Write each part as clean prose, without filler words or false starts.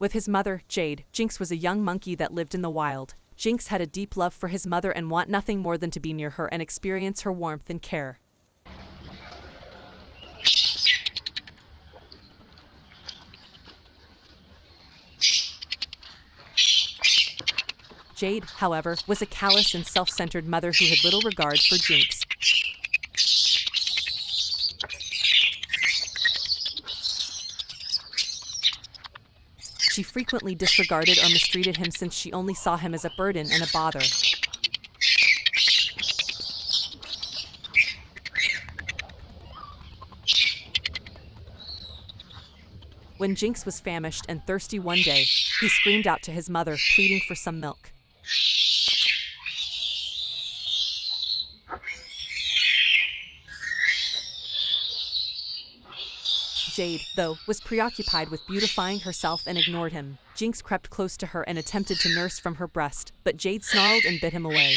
With his mother, Jade, Jinx was a young monkey that lived in the wild. Jinx had a deep love for his mother and want nothing more than to be near her and experience her warmth and care. Jade, however, was a callous and self-centered mother who had little regard for Jinx. She frequently disregarded or mistreated him since she only saw him as a burden and a bother. When Jinx was famished and thirsty one day, he screamed out to his mother, pleading for some milk. Jade, though, was preoccupied with beautifying herself and ignored him. Jinx crept close to her and attempted to nurse from her breast, but Jade snarled and bit him away.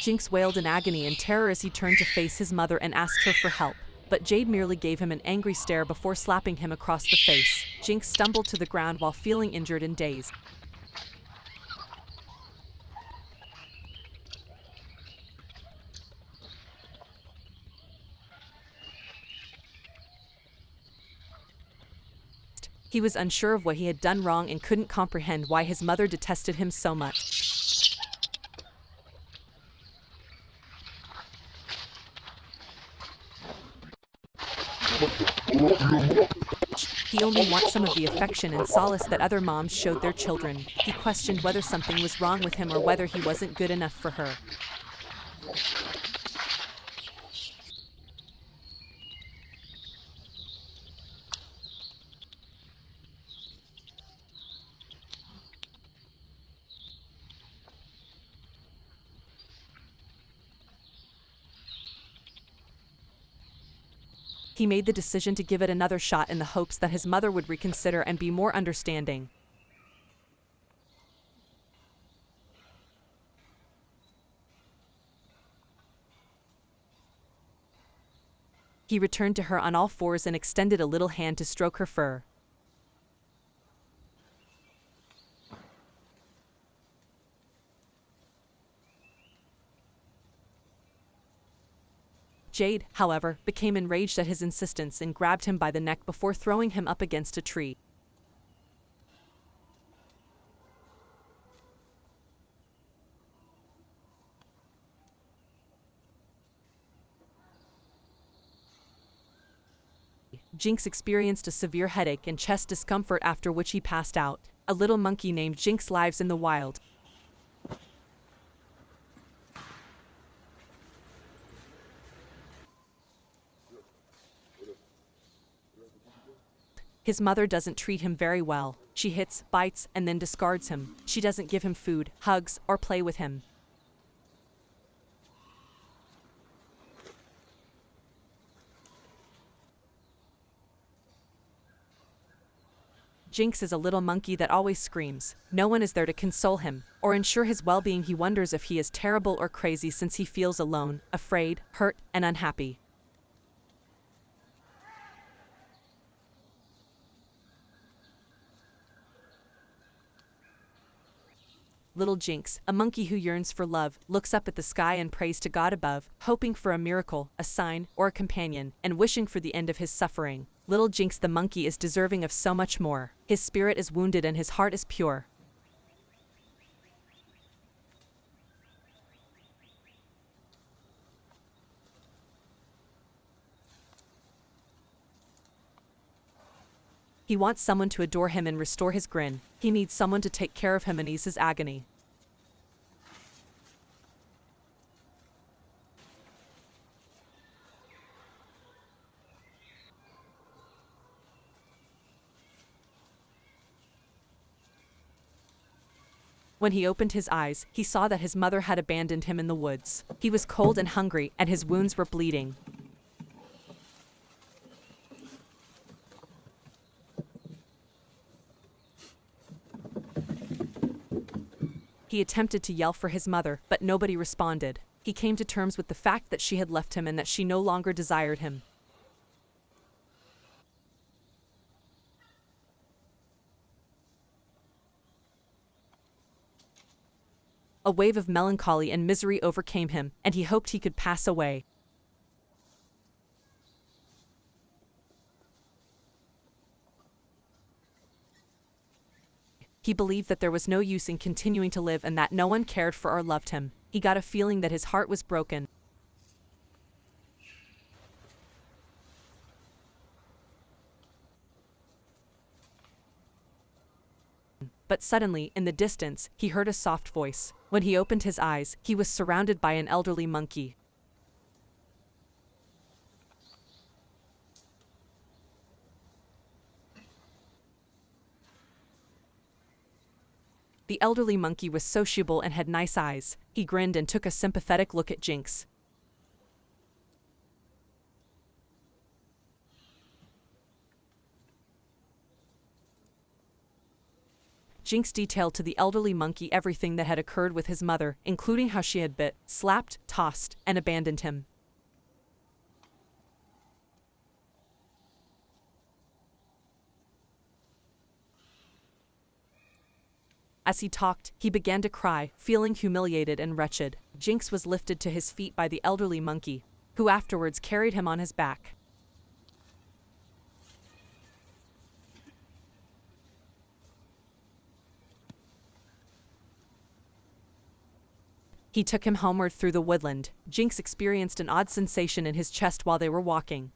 Jinx wailed in agony and terror as he turned to face his mother and asked her for help. But Jade merely gave him an angry stare before slapping him across the face. Jinx stumbled to the ground while feeling injured and dazed. He was unsure of what he had done wrong and couldn't comprehend why his mother detested him so much. He only wants some of the affection and solace that other moms showed their children. He questioned whether something was wrong with him or whether he wasn't good enough for her. He made the decision to give it another shot in the hopes that his mother would reconsider and be more understanding. He returned to her on all fours and extended a little hand to stroke her fur. Jade, however, became enraged at his insistence and grabbed him by the neck before throwing him up against a tree. Jinx experienced a severe headache and chest discomfort, after which he passed out. A little monkey named Jinx lives in the wild. His mother doesn't treat him very well. She hits, bites, and then discards him. She doesn't give him food, hugs, or play with him. Jinx is a little monkey that always screams. No one is there to console him or ensure his well-being. He wonders if he is terrible or crazy since he feels alone, afraid, hurt, and unhappy. Little Jinx, a monkey who yearns for love, looks up at the sky and prays to God above, hoping for a miracle, a sign, or a companion, and wishing for the end of his suffering. Little Jinx the monkey is deserving of so much more. His spirit is wounded and his heart is pure. He wants someone to adore him and restore his grin. He needs someone to take care of him and ease his agony. When he opened his eyes, he saw that his mother had abandoned him in the woods. He was cold and hungry, and his wounds were bleeding. He attempted to yell for his mother, but nobody responded. He came to terms with the fact that she had left him and that she no longer desired him. A wave of melancholy and misery overcame him, and he hoped he could pass away. He believed that there was no use in continuing to live and that no one cared for or loved him. He got a feeling that his heart was broken. But suddenly, in the distance, he heard a soft voice. When he opened his eyes, he was surrounded by an elderly monkey. The elderly monkey was sociable and had nice eyes. He grinned and took a sympathetic look at Jinx. Jinx detailed to the elderly monkey everything that had occurred with his mother, including how she had bit, slapped, tossed, and abandoned him. As he talked, he began to cry, feeling humiliated and wretched. Jinx was lifted to his feet by the elderly monkey, who afterwards carried him on his back. He took him homeward through the woodland. Jinx experienced an odd sensation in his chest while they were walking.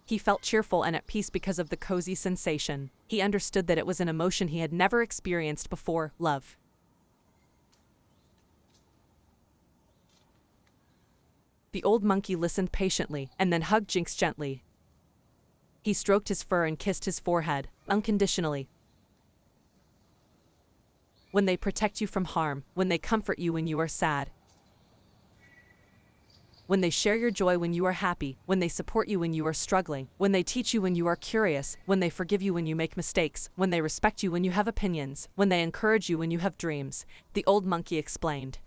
He felt cheerful and at peace because of the cozy sensation. He understood that it was an emotion he had never experienced before: love. The old monkey listened patiently and then hugged Jinx gently. He stroked his fur and kissed his forehead, unconditionally. When they protect you from harm, when they comfort you when you are sad, when they share your joy when you are happy, when they support you when you are struggling, when they teach you when you are curious, when they forgive you when you make mistakes, when they respect you when you have opinions, when they encourage you when you have dreams, the old monkey explained.